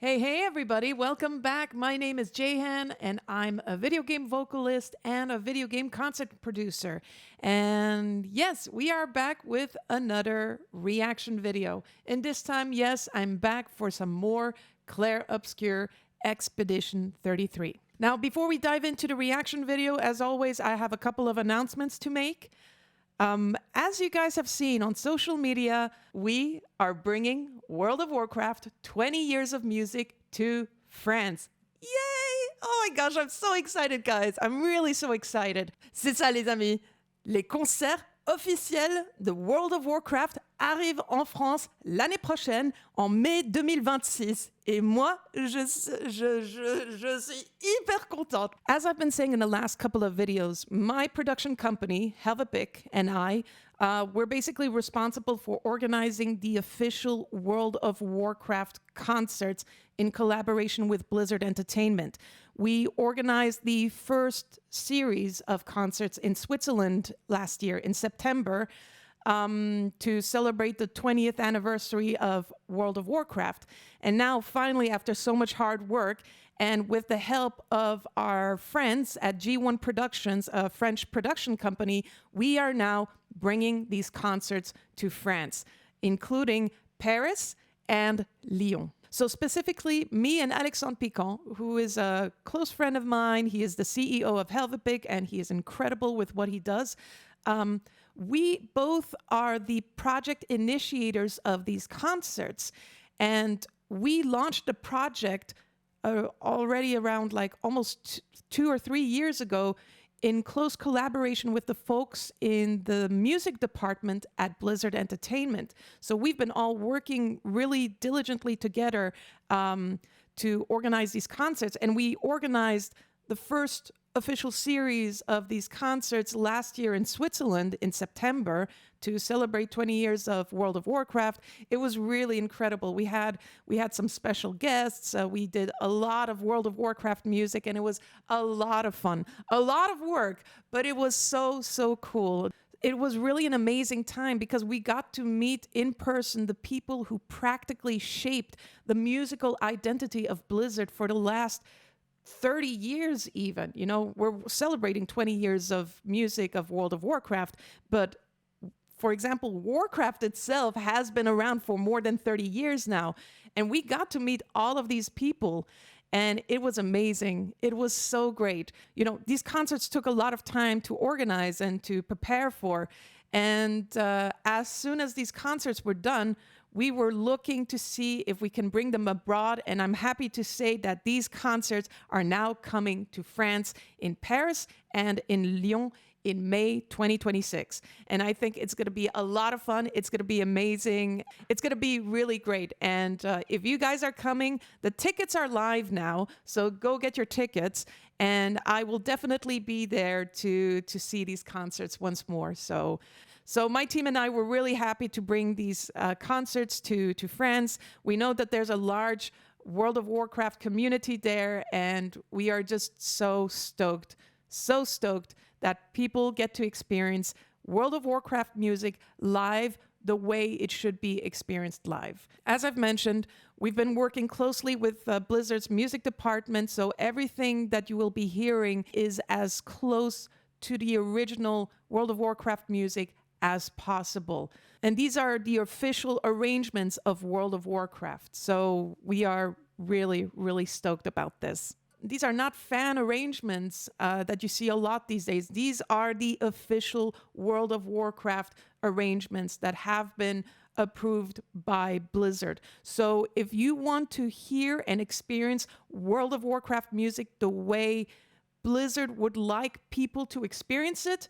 Hey, everybody. Welcome back. My name is Jehan, and I'm a video game vocalist and a video game concert producer. And yes, we are back with another reaction video. And this time, yes, I'm back for some more Clair Obscur Expedition 33. Now, before we dive into the reaction video, as always, I have a couple of announcements to make. As you guys have seen on social media, we are bringing World of Warcraft 20 years of music to France. Yay! Oh my gosh, I'm so excited, guys. I'm really so excited. C'est ça, les amis. Les concerts officiels de World of Warcraft arrivent en France l'année prochaine, en mai 2026. Et moi, je suis hyper contente. As I've been saying in the last couple of videos, my production company, Hoepfner, and I, we're basically responsible for organizing the official World of Warcraft concerts in collaboration with Blizzard Entertainment. We organized the first series of concerts in Switzerland last year in September to celebrate the 20th anniversary of World of Warcraft. And now, finally, after so much hard work, and with the help of our friends at G1 Productions, a French production company, we are now bringing these concerts to France, including Paris and Lyon. So specifically, me and Alexandre Piquant, who is a close friend of mine, he is the CEO of Hoepfner, and he is incredible with what he does. We both are the project initiators of these concerts, and we launched the project already around like almost 2 or 3 years ago in close collaboration with the folks in the music department at Blizzard Entertainment. So we've been all working really diligently together to organize these concerts, and we organized the first official series of these concerts last year in Switzerland in September to celebrate 20 years of World of Warcraft. It was really incredible. We had some special guests. We did a lot of World of Warcraft music, and it was a lot of fun, a lot of work, but it was so cool. It was really an amazing time because we got to meet in person the people who practically shaped the musical identity of Blizzard for the last 30 years even. You know, we're celebrating 20 years of music of World of Warcraft, but for example, Warcraft itself has been around for more than 30 years now, and we got to meet all of these people, and it was amazing. It was so great. You know, these concerts took a lot of time to organize and to prepare for, and as soon as these concerts were done, we were looking to see if we can bring them abroad, and I'm happy to say that these concerts are now coming to France in Paris and in Lyon in May 2026. And I think it's going to be a lot of fun. It's going to be amazing. It's going to be really great. And if you guys are coming, the tickets are live now, so go get your tickets. And I will definitely be there to see these concerts once more. So my team and I were really happy to bring these concerts to France. We know that there's a large World of Warcraft community there, and we are just so stoked that people get to experience World of Warcraft music live the way it should be experienced live. As I've mentioned, we've been working closely with Blizzard's music department, so everything that you will be hearing is as close to the original World of Warcraft music as possible. And these are the official arrangements of World of Warcraft. So we are really stoked about this. These are not fan arrangements that you see a lot these days. These are the official World of Warcraft arrangements that have been approved by Blizzard. So if you want to hear and experience World of Warcraft music the way Blizzard would like people to experience it,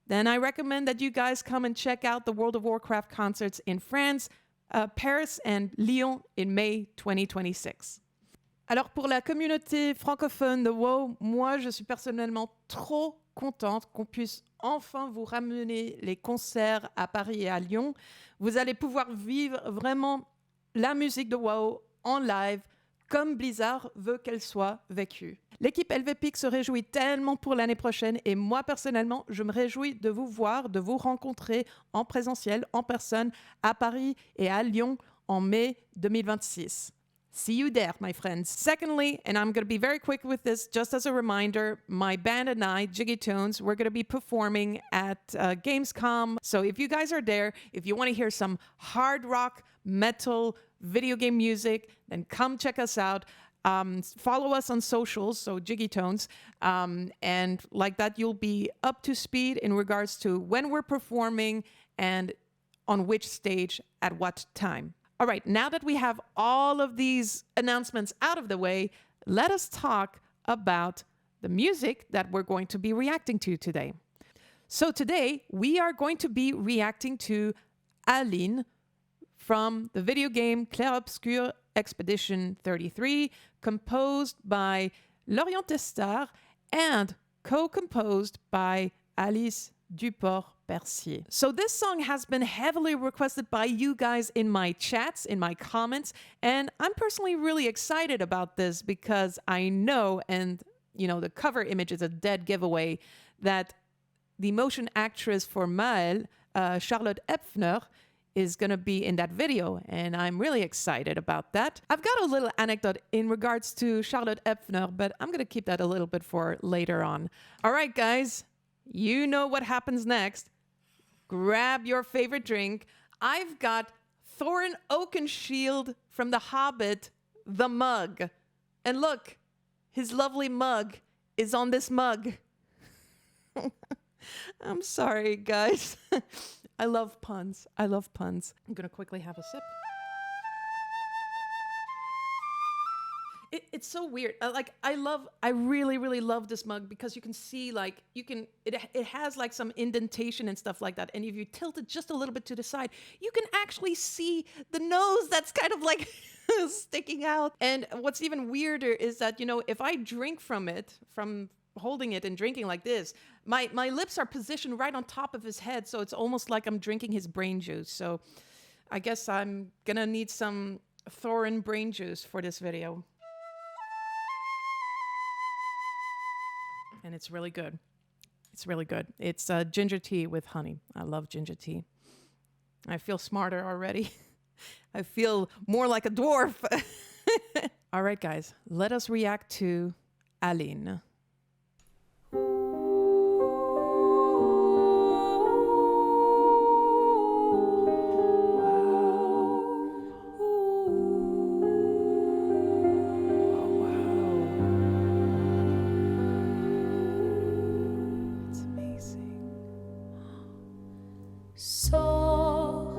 then I recommend that you guys come and check out the World of Warcraft concerts in France, Paris and Lyon in May 2026. Alors pour la communauté francophone de WoW, moi je suis personnellement trop contente qu'on puisse enfin vous ramener les concerts à Paris et à Lyon. Vous allez pouvoir vivre vraiment la musique de WoW en live comme Blizzard veut qu'elle soit vécue. L'équipe LVPIC se réjouit tellement pour l'année prochaine et moi personnellement, je me réjouis de vous voir, de vous rencontrer en présentiel, en personne, à Paris et à Lyon en mai 2026. See you there, my friends. Secondly, and I'm going to be very quick with this, just as a reminder, my band and I, Jiggy Tones, we're going to be performing at Gamescom. So if you guys are there, if you want to hear some hard rock, metal, video game music, then come check us out. Follow us on socials, so Jiggy Tones, and like that you'll be up to speed in regards to when we're performing and on which stage at what time. All right, now that we have all of these announcements out of the way, let us talk about the music that we're going to be reacting to today. So today, we are going to be reacting to Aline from the video game Clair Obscur Expedition 33, composed by Lorient Testar and co-composed by Alice Duport-percier. So this song has been heavily requested by you guys in my chats, in my comments, and I'm personally really excited about this because I know, and you know, the cover image is a dead giveaway, that the motion actress for Maelle, Charlotte Hoepfner, is going to be in that video, and I'm really excited about that. I've got a little anecdote in regards to Charlotte Hoepfner, but I'm going to keep that a little bit for later on. All right, guys. You know what happens next. Grab your favorite drink. I've got Thorin Oakenshield from The Hobbit, the mug. And look, his lovely mug is on this mug. I'm sorry, guys. I love puns. I love puns. I'm going to quickly have a sip. It's so weird. I really, really love this mug because you can see, like, it has like some indentation and stuff like that. And if you tilt it just a little bit to the side, you can actually see the nose that's kind of like sticking out. And what's even weirder is that, you know, if I drink from it, from holding it and drinking like this, my lips are positioned right on top of his head. So it's almost like I'm drinking his brain juice. So I guess I'm gonna need some Thorin brain juice for this video. And it's really good. It's really good. It's ginger tea with honey. I love ginger tea. I feel smarter already. I feel more like a dwarf. All right, guys, let us react to Aline. Sors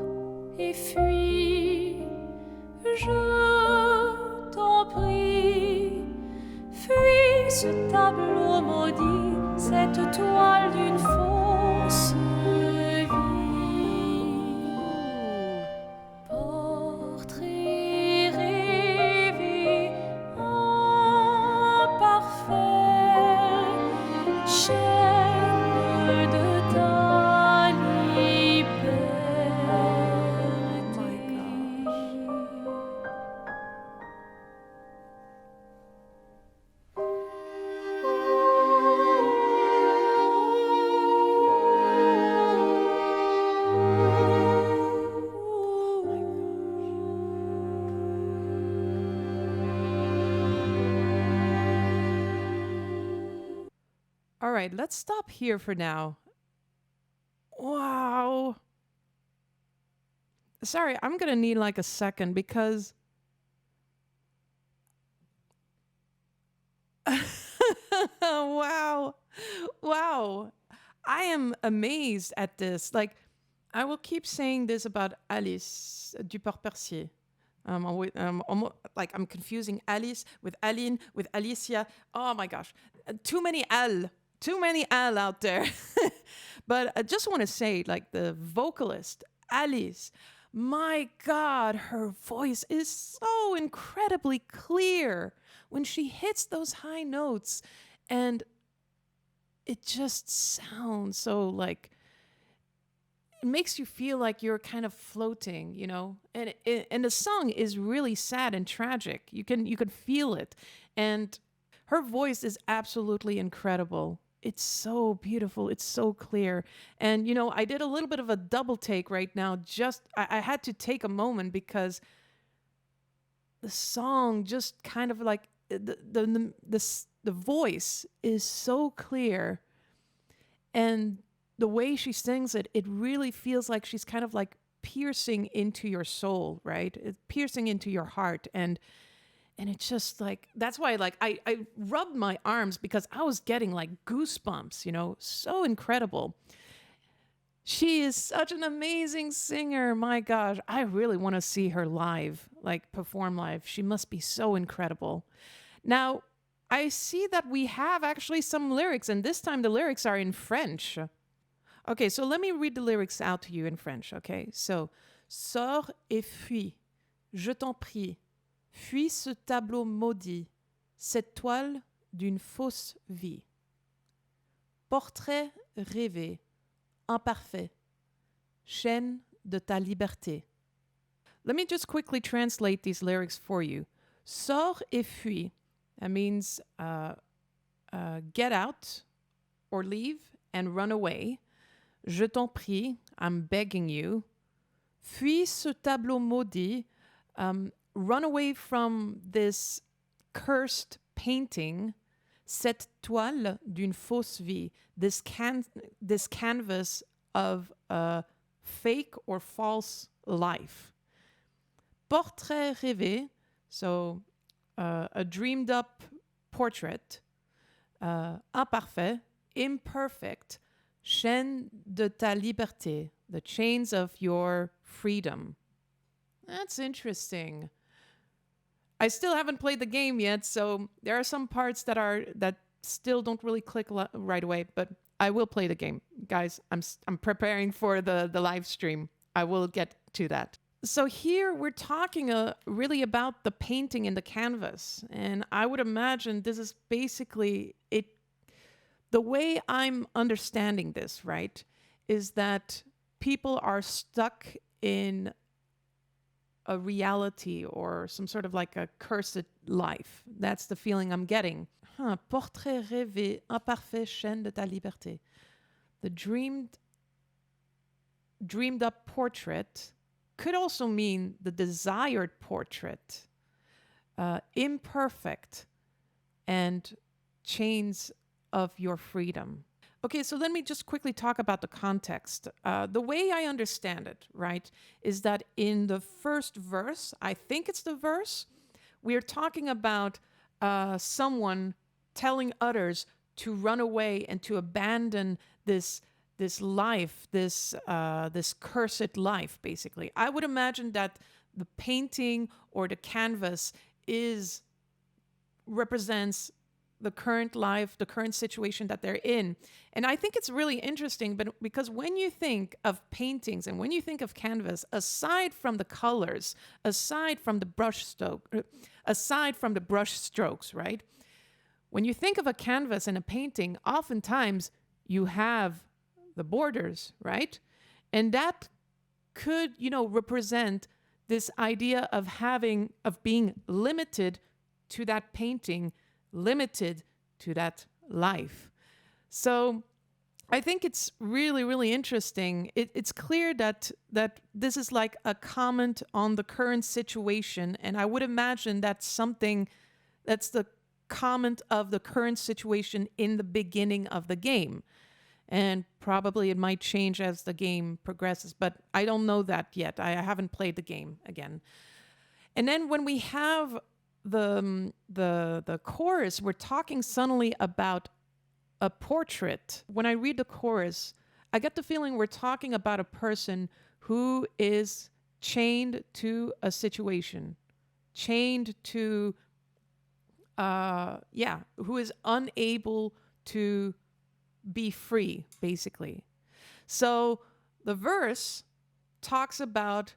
et fuis, je t'en prie. Fuis ce tableau maudit, cette toile d'une fausse vie. Portrait rêvé, imparfait, chaîne de ta liberté. All right, let's stop here for now. Wow. Sorry, I'm gonna need like a second because wow. Wow. I am amazed at this. Like, I will keep saying this about Alice Duport-percier. I'm confusing Alice with Aline, with Alicia. Oh my gosh. Too many Al out there. But I just want to say, like, the vocalist, Alice, my God, her voice is so incredibly clear when she hits those high notes. And it just sounds so, like, it makes you feel like you're kind of floating, you know? And the song is really sad and tragic. You can feel it. And her voice is absolutely incredible. It's so beautiful. It's so clear. And, you know, I did a little bit of a double take right now. I had to take a moment because the song just kind of like the voice is so clear, and the way she sings it, it really feels like she's kind of like piercing into your soul, right? It's piercing into your heart, and it's just like, that's why like I rubbed my arms because I was getting like goosebumps, you know, so incredible. She is such an amazing singer. My gosh, I really want to see her live, like perform live. She must be so incredible. Now, I see that we have actually some lyrics, and this time the lyrics are in French. Okay, so let me read the lyrics out to you in French, okay? So, sors et fuis, je t'en prie. Fuis ce tableau maudit, cette toile d'une fausse vie. Portrait rêvé, imparfait, chaîne de ta liberté. Let me just quickly translate these lyrics for you. Sors et fuis. That means get out or leave and run away. Je t'en prie, I'm begging you. Fuis ce tableau maudit. Run away from this cursed painting. Cette toile d'une fausse vie. This canvas of a fake or false life. Portrait rêvé. So a dreamed up portrait. Imparfait, imperfect. Chaîne de ta liberté, the chains of your freedom. That's interesting. I still haven't played the game yet, so there are some parts that still don't really click right away, but I will play the game. Guys, I'm preparing for the live stream. I will get to that. So here we're talking really about the painting in the canvas, and I would imagine this is basically it. The way I'm understanding this, right, is that people are stuck in a reality or some sort of like a cursed life. That's the feeling I'm getting. Portrait rêvé, imparfait, chaîne de ta liberté. The dreamed up portrait could also mean the desired portrait, imperfect, and chains of your freedom. Okay, so let me just quickly talk about the context. The way I understand it, right, is that in the first verse, I think it's the verse, we're talking about someone telling others to run away and to abandon this life, this cursed life, basically. I would imagine that the painting or the canvas represents the current life, the current situation that they're in. And I think it's really interesting, but because when you think of paintings and when you think of canvas, aside from the colors, aside from the brush strokes, right? When you think of a canvas and a painting, oftentimes you have the borders, right? And that could, represent this idea of being limited to that painting, limited to that life. So I think it's really, really interesting. It's clear that this is like a comment on the current situation, and I would imagine that's the comment of the current situation in the beginning of the game. And probably it might change as the game progresses, but I don't know that yet. I haven't played the game again. And then when we have the chorus, we're talking suddenly about a portrait. When I read the chorus, I get the feeling we're talking about a person who is chained to a situation, chained to, who is unable to be free, basically. So the verse talks about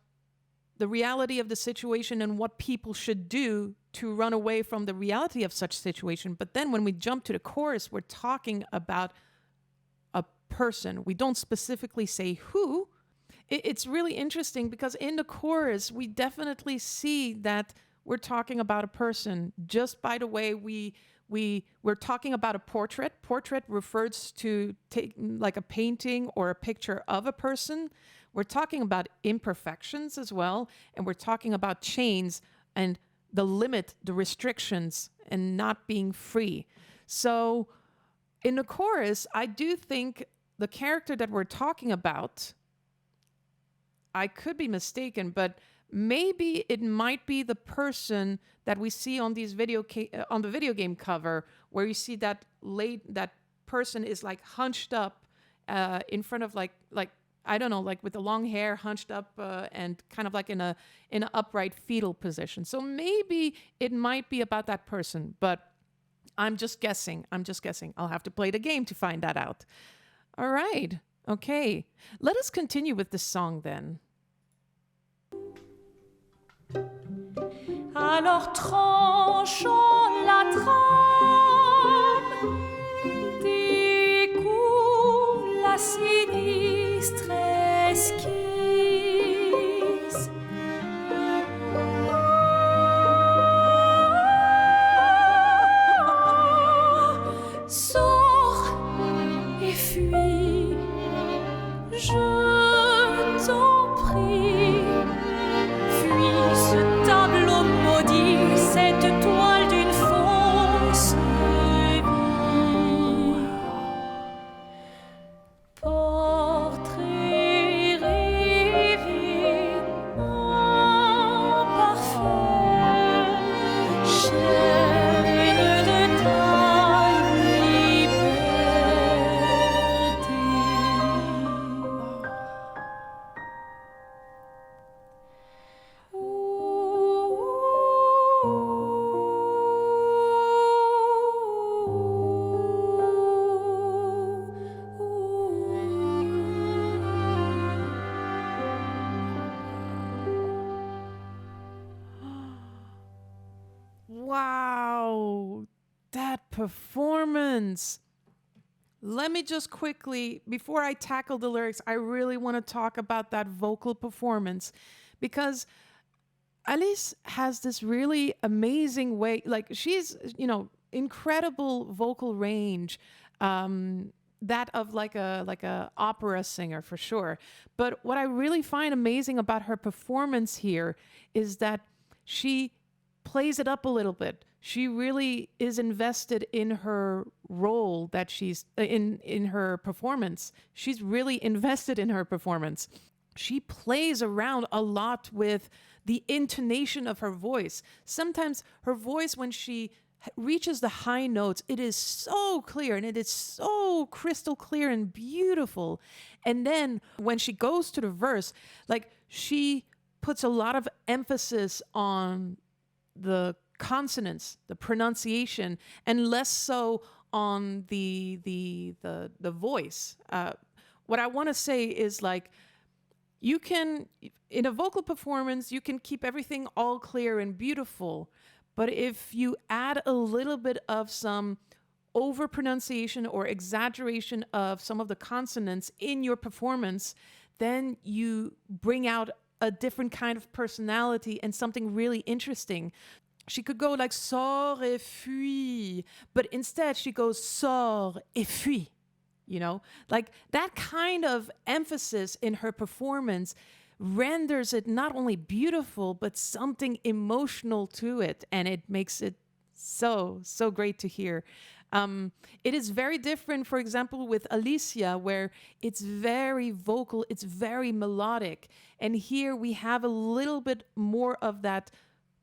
the reality of the situation and what people should do to run away from the reality of such situation. But then when we jump to the chorus, we're talking about a person. We don't specifically say who. It's really interesting because in the chorus, we definitely see that we're talking about a person. Just by the way, we're talking about a portrait. Portrait refers to like a painting or a picture of a person. We're talking about imperfections as well, and we're talking about chains. And the limit, the restrictions, and not being free. So in the chorus, I do think the character that we're talking about, I could be mistaken, but maybe it might be the person that we see on these on the video game cover, where you see that person is like hunched up in front of like I don't know, like with the long hair, hunched up and kind of like in an upright fetal position. So maybe it might be about that person, but I'm just guessing. I'll have to play the game to find that out. All right. Okay. Let us continue with this song then. Alors tranchons la trame, découvre la sinistre esquisse. Sors et fuis, je t'en prie. Fuis ce tableau maudit, cette toile d'une fausse vie. Portrait rêvé, imparfait, chaîne de ta liberté. Wow, that performance. Let me just quickly, before I tackle the lyrics, I really want to talk about that vocal performance, because Alice has this really amazing way, like she's, incredible vocal range, that of like a opera singer for sure. But what I really find amazing about her performance here is that she plays it up a little bit. She really is invested in her role that she's in her performance. She's really invested in her performance. She plays around a lot with the intonation of her voice. Sometimes her voice, when she reaches the high notes, it is so clear and it is so crystal clear and beautiful. And then when she goes to the verse, like she puts a lot of emphasis on the consonants, the pronunciation, and less so on the voice. What I want to say is, like, you can, in a vocal performance, you can keep everything all clear and beautiful, but if you add a little bit of some over pronunciation or exaggeration of some of the consonants in your performance, then you bring out a different kind of personality and something really interesting. She could go like sors et fuis, but instead she goes sors et fuis, like that kind of emphasis in her performance renders it not only beautiful, but something emotional to it. And it makes it so great to hear. It is very different, for example, with Alicia, where it's very vocal, it's very melodic. And here we have a little bit more of that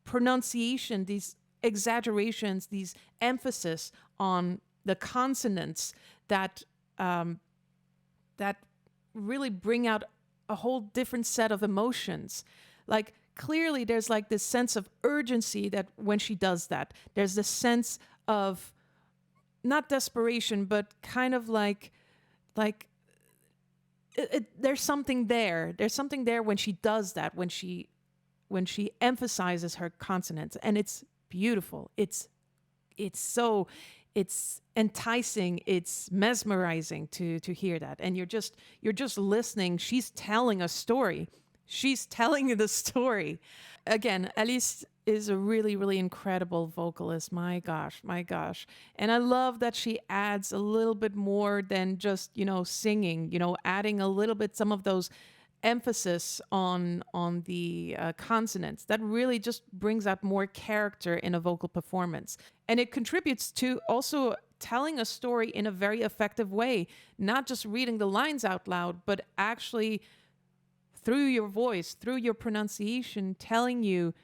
pronunciation, these exaggerations, these emphasis on the consonants that really bring out a whole different set of emotions. Like, clearly there's like this sense of urgency that when she does that, there's this sense of not desperation, but kind of like there's something there. There's something there when she does that, when she emphasizes her consonants, and it's beautiful. It's enticing. It's mesmerizing to hear that, and you're just listening. She's telling a story. She's telling the story. Again, Alice is a really, really incredible vocalist. My gosh. And I love that she adds a little bit more than just, singing, adding a little bit, some of those emphasis on the consonants. That really just brings out more character in a vocal performance. And it contributes to also telling a story in a very effective way, not just reading the lines out loud, but actually through your voice, through your pronunciation, telling you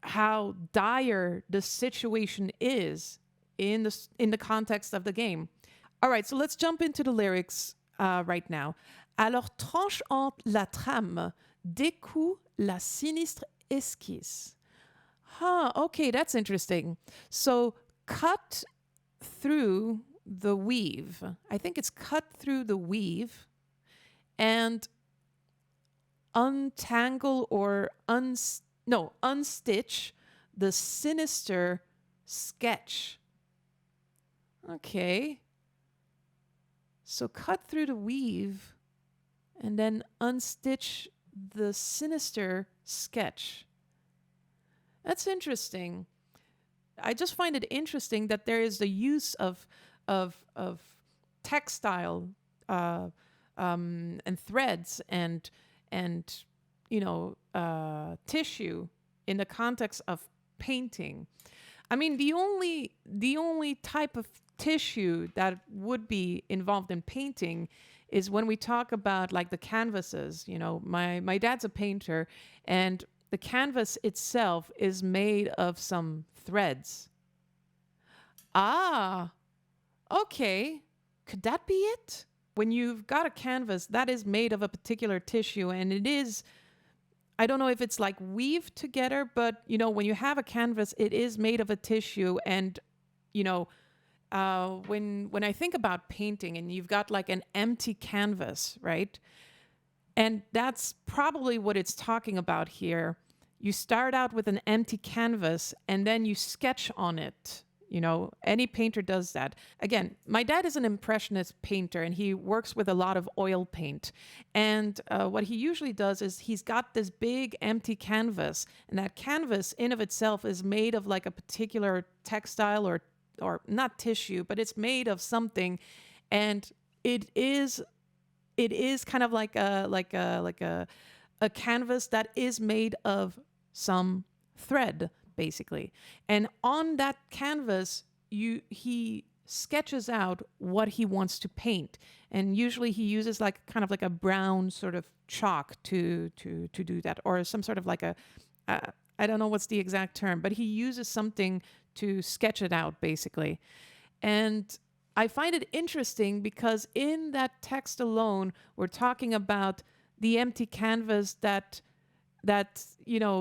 how dire the situation is in the context of the game. All right, so let's jump into the lyrics right now. Alors tranche entre la trame, découle la sinistre esquisse. Huh, okay, that's interesting. So cut through the weave. I think it's cut through the weave and untangle or unstitch the sinister sketch. Okay. So cut through the weave and then unstitch the sinister sketch. That's interesting. I just find it interesting that there is the use of textile and threads and tissue in the context of painting. I mean, the only type of tissue that would be involved in painting is when we talk about like the canvases. My dad's a painter, and the canvas itself is made of some threads. Ah, okay. Could that be it? When you've got a canvas that is made of a particular tissue, and it is, I don't know if it's like weaved together, but when you have a canvas, it is made of a tissue. And when I think about painting, and you've got like an empty canvas, right? And that's probably what it's talking about here. You start out with an empty canvas and then you sketch on it. Any painter does that. Again, my dad is an impressionist painter, and he works with a lot of oil paint. And what he usually does is he's got this big empty canvas, and that canvas in of itself is made of like a particular textile or not tissue, but it's made of something, and it is kind of like a canvas that is made of some thread, basically. And on that canvas, he sketches out what he wants to paint, and usually he uses like kind of like a brown sort of chalk to do that, or some sort of like I don't know what's the exact term, but he uses something to sketch it out, basically. And I find it interesting because in that text alone, we're talking about the empty canvas that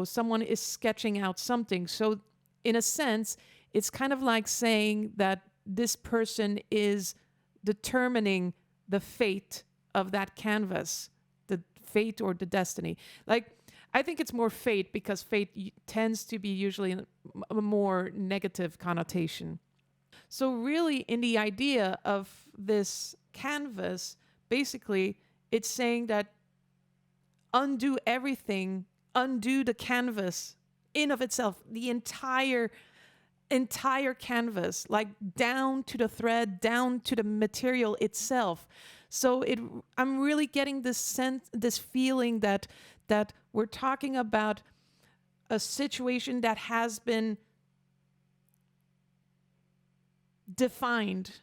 someone is sketching out something. So in a sense, it's kind of like saying that this person is determining the fate of that canvas, the fate or the destiny. Like, I think it's more fate, because fate tends to be usually a more negative connotation. So really, in the idea of this canvas, basically, it's saying that undo everything, undo the canvas in of itself, the entire canvas, like down to the thread, down to the material itself. So I'm really getting this sense, this feeling that we're talking about a situation that has been defined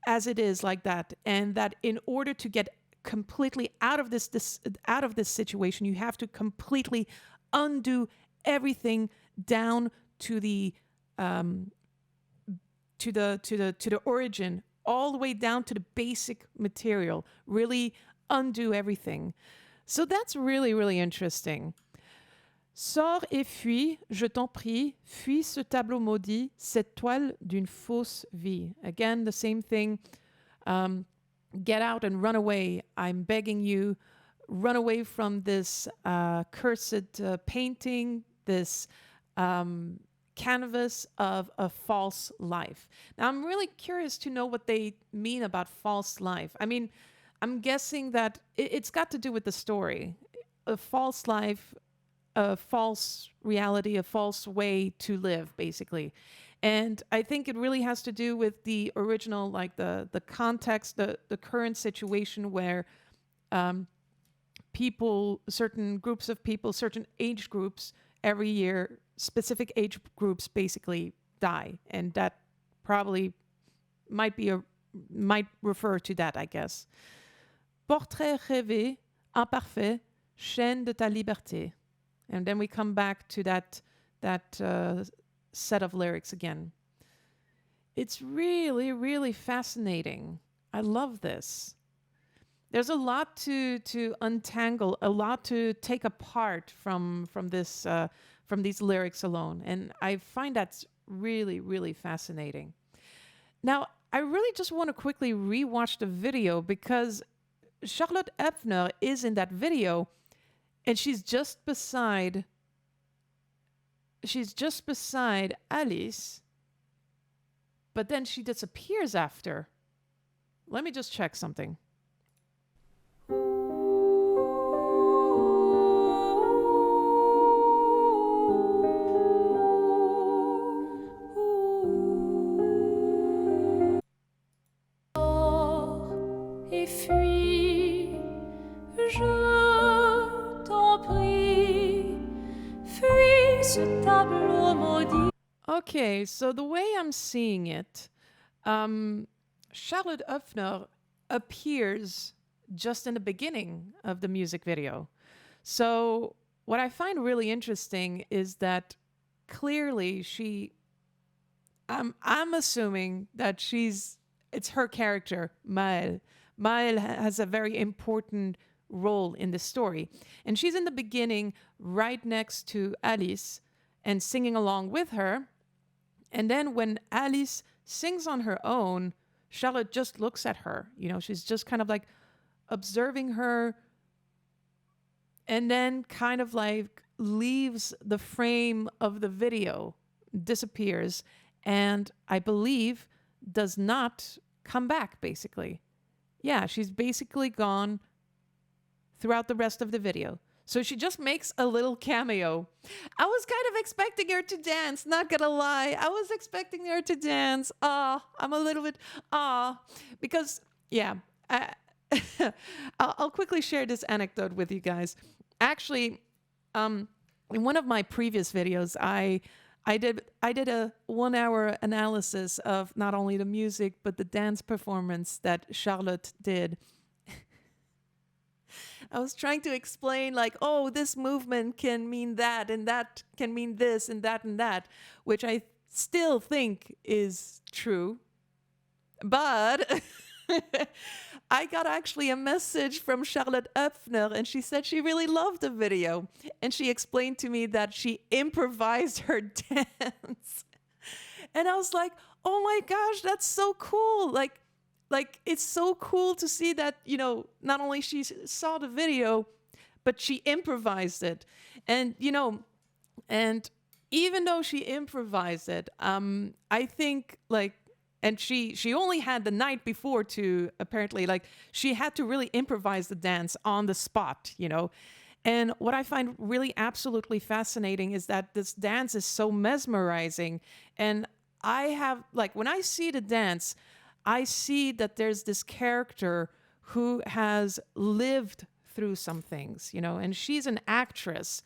as it is, like that, and that in order to get completely out of this situation, you have to completely undo everything down to the origin, all the way down to the basic material. Really undo everything. So that's really, really interesting. Sors et fuis, je t'en prie, fuis ce tableau maudit, cette toile d'une fausse vie. Again, the same thing. Get out and run away. I'm begging you, run away from this cursed painting, this canvas of a false life. Now, I'm really curious to know what they mean about false life. I mean, I'm guessing that it's got to do with the story. A false life, a false reality, a false way to live, basically. And I think it really has to do with the original, like the context, the current situation where people, certain groups of people, certain age groups every year, specific age groups basically die. And that probably might refer to that, I guess. Portrait rêvé, imparfait, chaîne de ta liberté. And then we come back to that set of lyrics again. It's really, really fascinating. I love this. There's a lot to untangle, a lot to take apart from these lyrics alone, and I find that's really, really fascinating. Now, I really just want to quickly rewatch the video because Charlotte Hoepfner is in that video, and she's just beside Alice, but then she disappears after. Let me just check something. Et fuis, je t'en prie, fuis ce tableau maudit. Okay, so the way I'm seeing it, Charlotte Hoepfner appears just in the beginning of the music video. So what I find really interesting is that clearly I'm assuming that it's her character, Maelle. Maelle has a very important role in the story. And she's in the beginning right next to Alice and singing along with her. And then when Alice sings on her own, Charlotte just looks at her. She's just kind of like observing her and then kind of like leaves the frame of the video, disappears, and I believe does not come back, basically. Yeah, she's basically gone throughout the rest of the video. So she just makes a little cameo. I was kind of expecting her to dance, not gonna lie. I was expecting her to dance. I'm a little bit, because, yeah, I'll quickly share this anecdote with you guys. Actually, in one of my previous videos, I did a 1 hour analysis of not only the music, but the dance performance that Charlotte did. I was trying to explain like, this movement can mean that, and that can mean this, and that, which I still think is true. But I got actually a message from Charlotte Hoepfner, and she said she really loved the video. And she explained to me that she improvised her dance. And I was like, oh my gosh, that's so cool. Like it's so cool to see that, not only she saw the video, but she improvised it. And, and even though she improvised it, I think and she only had the night before to apparently, she had to really improvise the dance on the spot, And what I find really absolutely fascinating is that this dance is so mesmerizing. And I have, when I see the dance, I see that there's this character who has lived through some things, and she's an actress,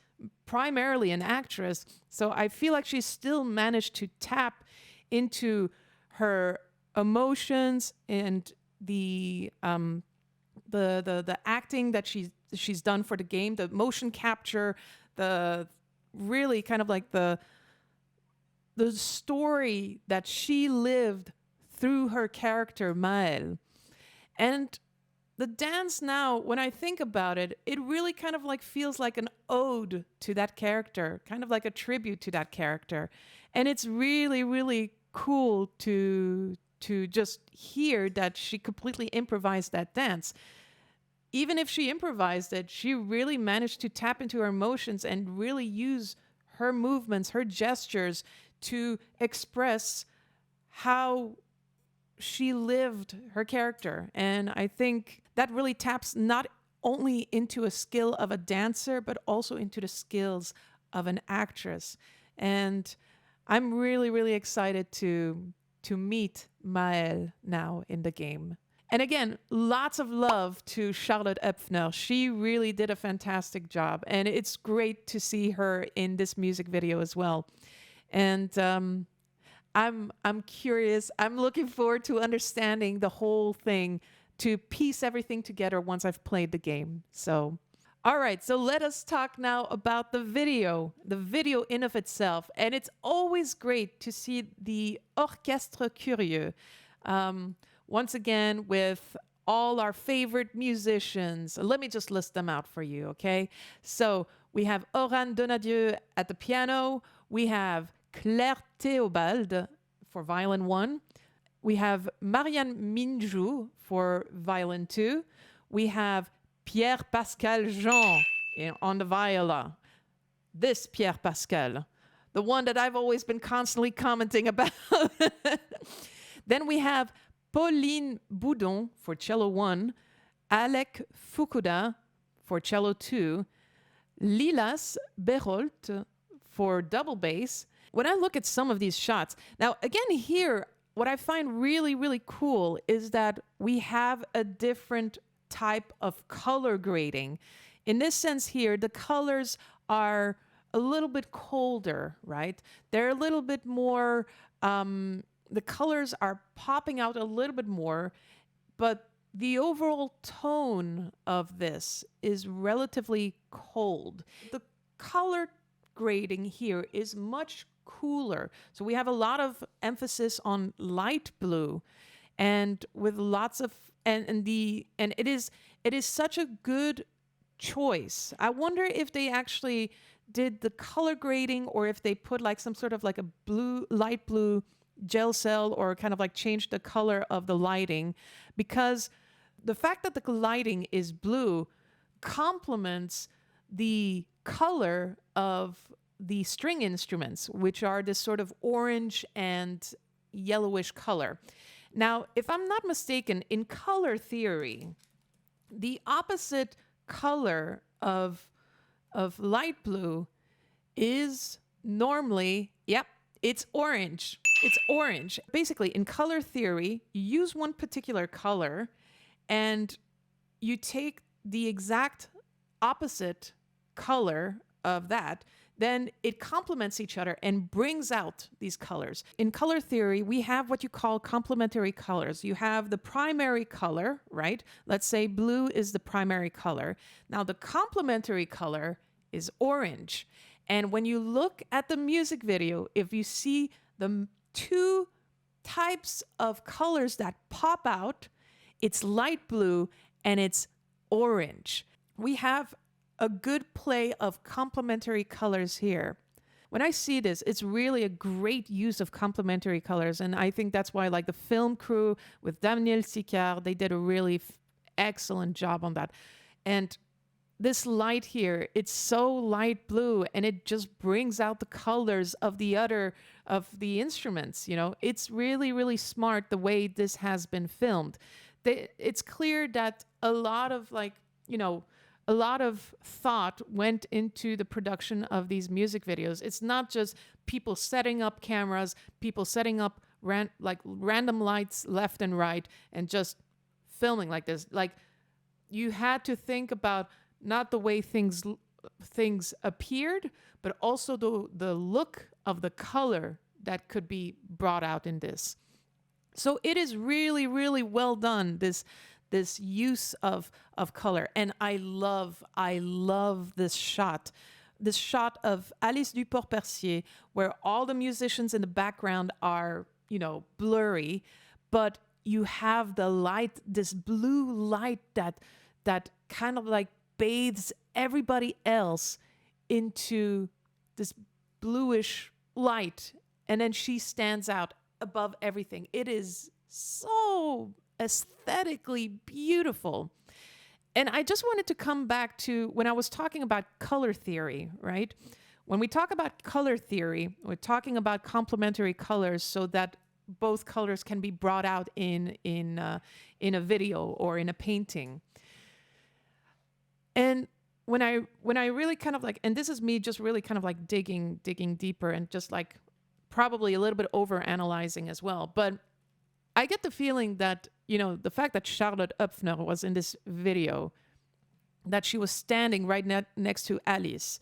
primarily an actress. So I feel like she's still managed to tap into her emotions and the acting that she's done for the game, the motion capture, the really kind of like the story that she lived through her character Maelle. And the dance now, when I think about it, it really kind of feels like an ode to that character, kind of like a tribute to that character. And it's really, really cool to just hear that she completely improvised that dance. Even if she improvised it, she really managed to tap into her emotions and really use her movements, her gestures to express how she lived her character. And I think that really taps not only into a skill of a dancer, but also into the skills of an actress. And I'm really, really excited to meet Maelle now in the game. And again, lots of love to Charlotte Hoepfner. She really did a fantastic job. And it's great to see her in this music video as well. And I'm curious. I'm looking forward to understanding the whole thing, to piece everything together once I've played the game. So, all right. So let us talk now about the video in of itself. And it's always great to see the Orchestre Curieux. Once again, with all our favorite musicians. Let me just list them out for you, okay? So we have Oran Donadieu at the piano. We have Claire Théobald for violin 1. We have Marianne Minjou for violin 2. We have Pierre Pascal Jean on the viola. This Pierre Pascal, the one that I've always been constantly commenting about. Then we have Pauline Boudon for cello 1, Alec Fukuda for cello 2, Lilas Berolt for double bass. When I look at some of these shots, now again here, what I find really, really cool is that we have a different type of color grading. In this sense here, the colors are a little bit colder, right? They're a little bit more, the colors are popping out a little bit more, but the overall tone of this is relatively cold. The color grading here is much cooler. So we have a lot of emphasis on light blue, and with lots of and it is such a good choice. I wonder if they actually did the color grading, or if they put like some sort of like a light blue gel cell, or kind of like changed the color of the lighting, because the fact that the lighting is blue complements the color of the string instruments, which are this sort of orange and yellowish color. Now, if I'm not mistaken, in color theory, the opposite color of light blue is normally, it's orange. It's orange. Basically, in color theory, you use one particular color and you take the exact opposite color of that, then it complements each other and brings out these colors. In color theory, we have what you call complementary colors. You have the primary color, right? Let's say blue is the primary color. Now, the complementary color is orange. And when you look at the music video, if you see the two types of colors that pop out, it's light blue and it's orange. We have a good play of complementary colors here. When I see this, it's really a great use of complementary colors. And I think that's why, like, the film crew with Daniel Sicard, they did a really excellent job on that. And this light here, it's so light blue, and it just brings out the colors of the instruments. You know, it's really, really smart the way this has been filmed. It's clear that a lot of thought went into the production of these music videos. It's not just people setting up cameras, people setting up random lights left and right and just filming like this. Like, you had to think about not the way things appeared, but also the look of the color that could be brought out in this. So it is really, really well done, this use of color. And I love this shot of Alice Duport-Percier, where all the musicians in the background are, blurry, but you have the light, this blue light that kind of like bathes everybody else into this bluish light, and then she stands out above everything. It is so aesthetically beautiful. And I just wanted to come back to when I was talking about color theory, right? When we talk about color theory, we're talking about complementary colors so that both colors can be brought out in a video or in a painting. And when I really kind of like, and this is me just really kind of like digging deeper and just like probably a little bit over analyzing as well, but I get the feeling that, the fact that Charlotte Hoepfner was in this video, that she was standing right next to Alice,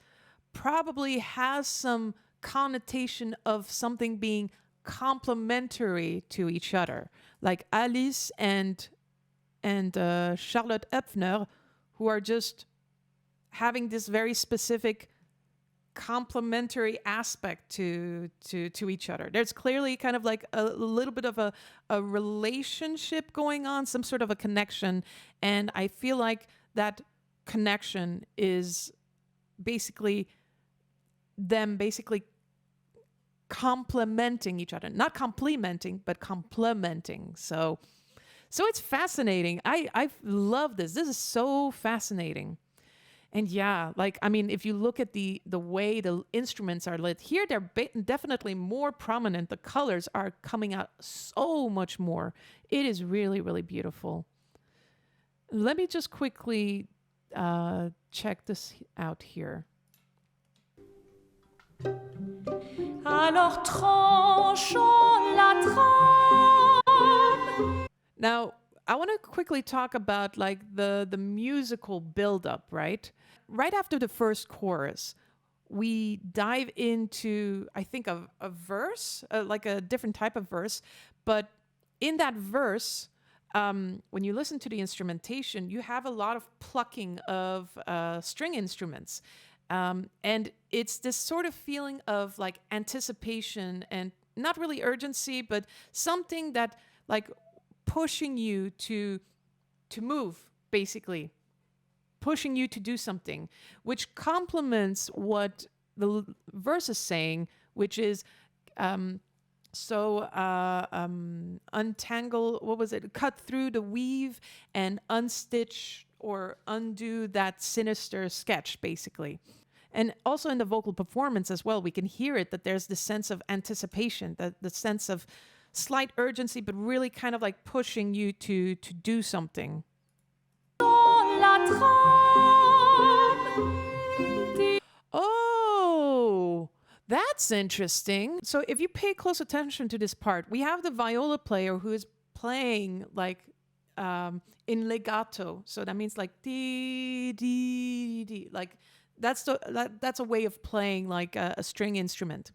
probably has some connotation of something being complementary to each other. Like Alice and Charlotte Hoepfner, who are just having this very specific complementary aspect to each other. There's clearly kind of like a little bit of a relationship going on, some sort of a connection. And I feel like that connection is basically them complementing each other. Not complementing, but complementing. So it's fascinating. I love this. This is so fascinating. And yeah, if you look at the way the instruments are lit here, they're definitely more prominent. The colors are coming out so much more. It is really, really beautiful. Let me just quickly check this out here. Alors tranchons la trame. Now, I want to quickly talk about the musical buildup, right? Right after the first chorus, we dive into, I think, a verse, like a different type of verse. But in that verse, when you listen to the instrumentation, you have a lot of plucking of string instruments. And it's this sort of feeling of like anticipation and not really urgency, but something that like pushing you to move, basically. Pushing you to do something, which complements what the verse is saying, which is untangle, what was it? Cut through the weave and unstitch or undo that sinister sketch, basically. And also in the vocal performance as well, we can hear it, that there's this sense of anticipation, the sense of slight urgency, but really kind of like pushing you to do something. Oh, that's interesting. So if you pay close attention to this part, we have the viola player who is playing like in legato. So that means like dee dee dee. Like that's a way of playing like a string instrument.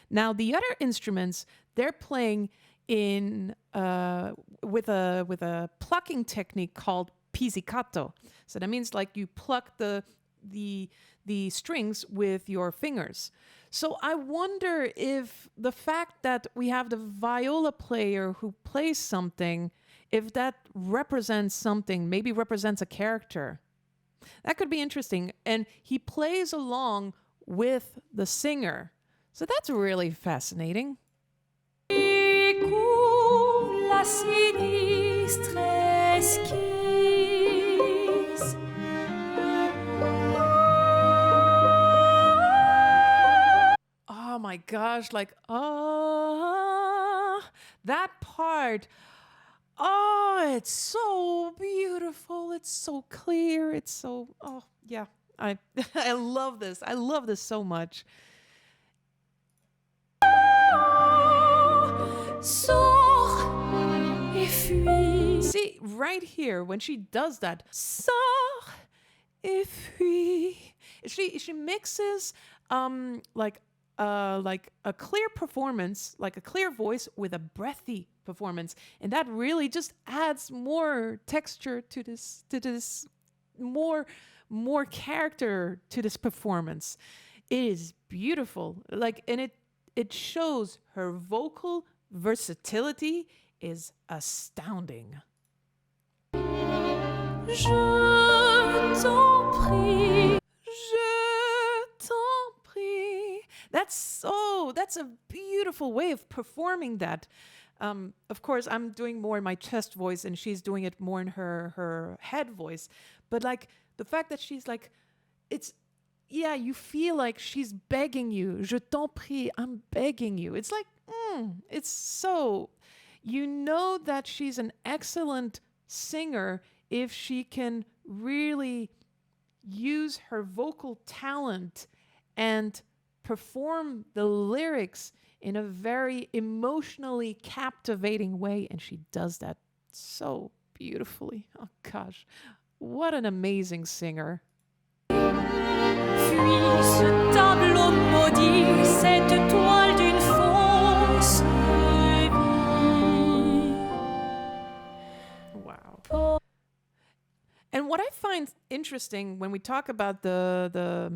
Now the other instruments, they're playing in with a plucking technique called pizzicato. So that means like you pluck the strings with your fingers. So I wonder if the fact that we have the viola player who plays something, if that represents something, maybe represents a character. That could be interesting. And he plays along with the singer. So that's really fascinating. La sinistre esquisse. Oh my gosh, like, that part. Oh, it's so beautiful. It's so clear. It's so, oh yeah. I love this. I love this so much. Sors et fuis. See, right here, when she does that, sors et fuis, she mixes like a clear performance, like a clear voice with a breathy performance, and that really just adds more texture to this more character to this performance. It is beautiful, like, and it shows her vocal versatility is astounding. Je t'en prie. Je t'en prie. That's a beautiful way of performing that. Of course, I'm doing more in my chest voice and she's doing it more in her head voice. But like the fact that she's like, you feel like she's begging you. Je t'en prie, I'm begging you. It's like, it's so, you know that she's an excellent singer if she can really use her vocal talent and perform the lyrics in a very emotionally captivating way. And she does that so beautifully. Oh gosh, what an amazing singer. Fuis ce tableau maudit, cette toile d'une fausse vie. Wow. And what I find interesting when we talk about the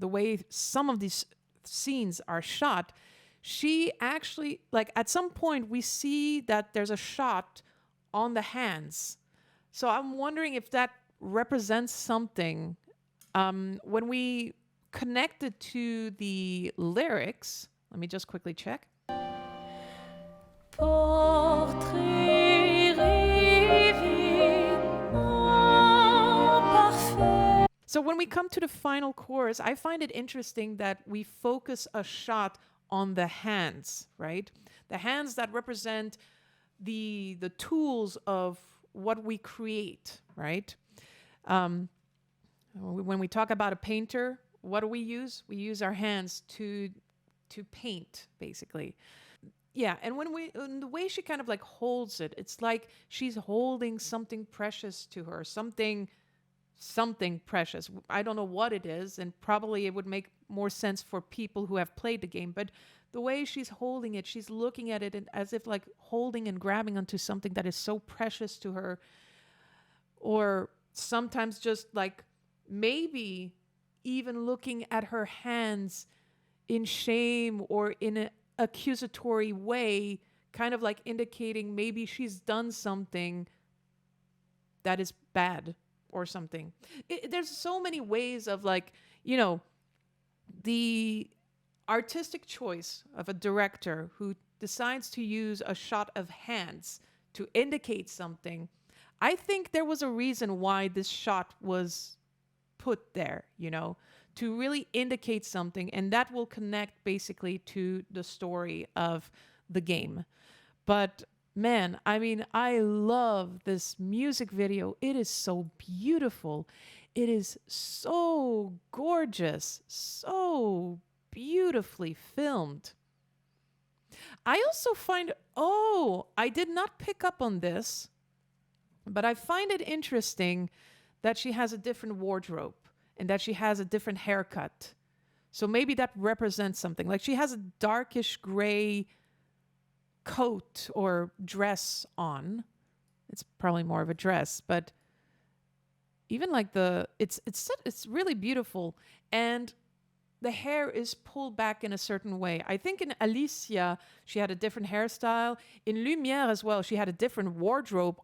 way some of these scenes are shot, she actually, like, at some point we see that there's a shot on the hands. So I'm wondering if that represents something. When we connect it to the lyrics, let me just quickly check. Portrait rêvé en parfait. So when we come to the final chorus, I find it interesting that we focus a shot on the hands, right? The hands that represent the tools of what we create, right? When we talk about a painter, what do we use? We use our hands to paint, basically. Yeah, and when the way she kind of like holds it, it's like she's holding something precious to her, something precious. I don't know what it is, and probably it would make more sense for people who have played the game, but the way she's holding it, she's looking at it as if like holding and grabbing onto something that is so precious to her. Or sometimes just like maybe even looking at her hands in shame or in an accusatory way, kind of like indicating maybe she's done something that is bad or something. There's so many ways of like, you know, the artistic choice of a director who decides to use a shot of hands to indicate something. I think there was a reason why this shot was put there, you know, to really indicate something, and that will connect basically to the story of the game. But man, I mean, I love this music video. It is so beautiful. It is so gorgeous, so beautifully filmed. I also find, I did not pick up on this, but I find it interesting that she has a different wardrobe and that she has a different haircut. So maybe that represents something. Like she has a darkish gray coat or dress on. It's probably more of a dress, but even like it's really beautiful, and the hair is pulled back in a certain way. I think in Alicia she had a different hairstyle. In Lumière as well, she had a different wardrobe,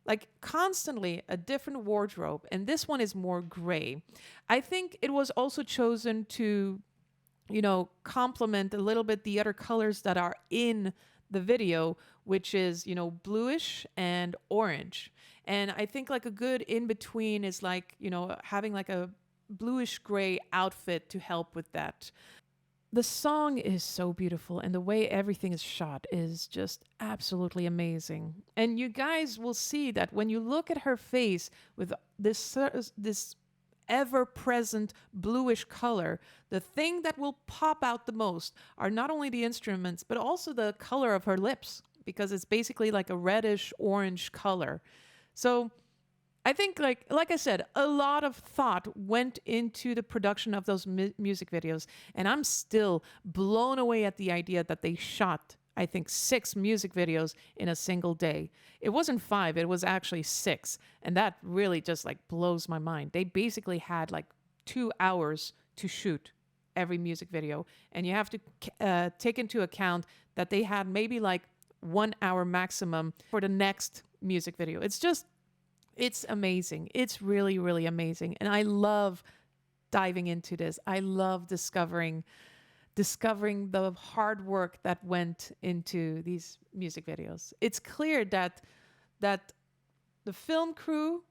like constantly a different wardrobe, and this one is more gray. I think it was also chosen to, you know, complement a little bit the other colors that are in the video, which is, you know, bluish and orange. And I think like a good in between is like, you know, having like a bluish gray outfit to help with that. The song is so beautiful, and the way everything is shot is just absolutely amazing. And you guys will see that when you look at her face with this ever-present bluish color, the thing that will pop out the most are not only the instruments, but also the color of her lips, because it's basically like a reddish orange color. So I think, like I said, a lot of thought went into the production of those music videos, and I'm still blown away at the idea that they shot, I think, 6 music videos in a single day. It wasn't 5, it was actually 6, and that really just like blows my mind. They basically had like 2 hours to shoot every music video, and you have to take into account that they had maybe like 1 hour maximum for the next music video. It's amazing. It's really, really amazing. And I love diving into this. I love discovering the hard work that went into these music videos. It's clear that the film crew,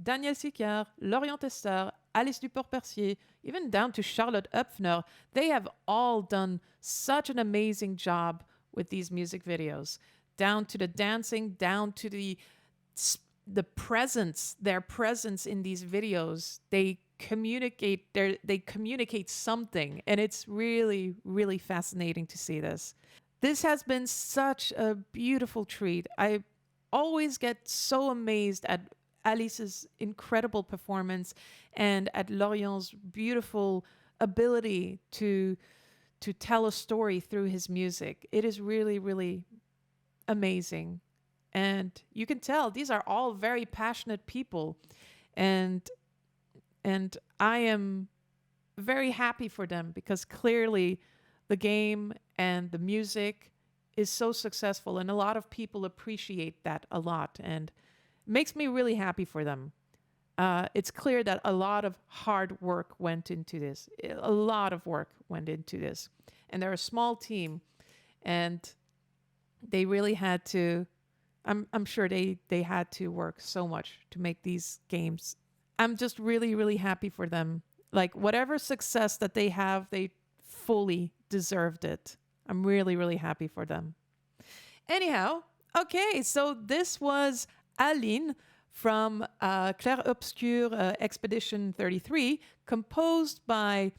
Daniel Sicard, Lorient Tester, Alice Duport-Percier, even down to Charlotte Hoepfner, they have all done such an amazing job with these music videos. Down to the dancing, down to the presence, their presence in these videos. They they communicate something, and it's really, really fascinating to see this. This has been such a beautiful treat. I always get so amazed at Alice's incredible performance and at Lorient's beautiful ability to tell a story through his music. It is really, really amazing. And you can tell these are all very passionate people. And I am very happy for them because clearly the game and the music is so successful, and a lot of people appreciate that a lot, and makes me really happy for them. It's clear that a lot of hard work went into this. A lot of work went into this. And they're a small team, and they really had to, I'm sure they had to work so much to make these games. I'm just really, really happy for them. Like, whatever success that they have, they fully deserved it. I'm really, really happy for them. Anyhow, okay, so this was Aline from Clair Obscur Expedition 33, composed by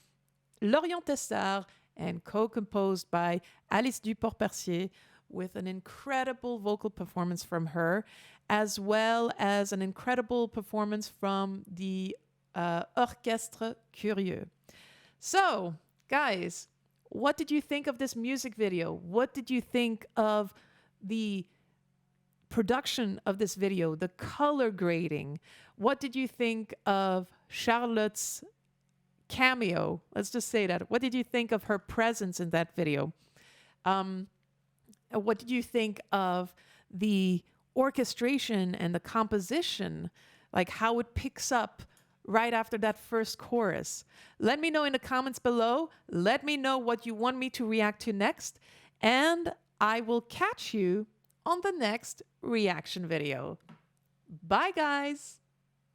Lorient Testard and co-composed by Alice Duport-Percier, with an incredible vocal performance from her, as well as an incredible performance from the Orchestre Curieux. So, guys, what did you think of this music video? What did you think of the production of this video, the color grading? What did you think of Charlotte's cameo? Let's just say that. What did you think of her presence in that video? What did you think of the orchestration and the composition? Like how it picks up right after that first chorus. Let me know in the comments below. Let me know what you want me to react to next. And I will catch you on the next reaction video. Bye, guys.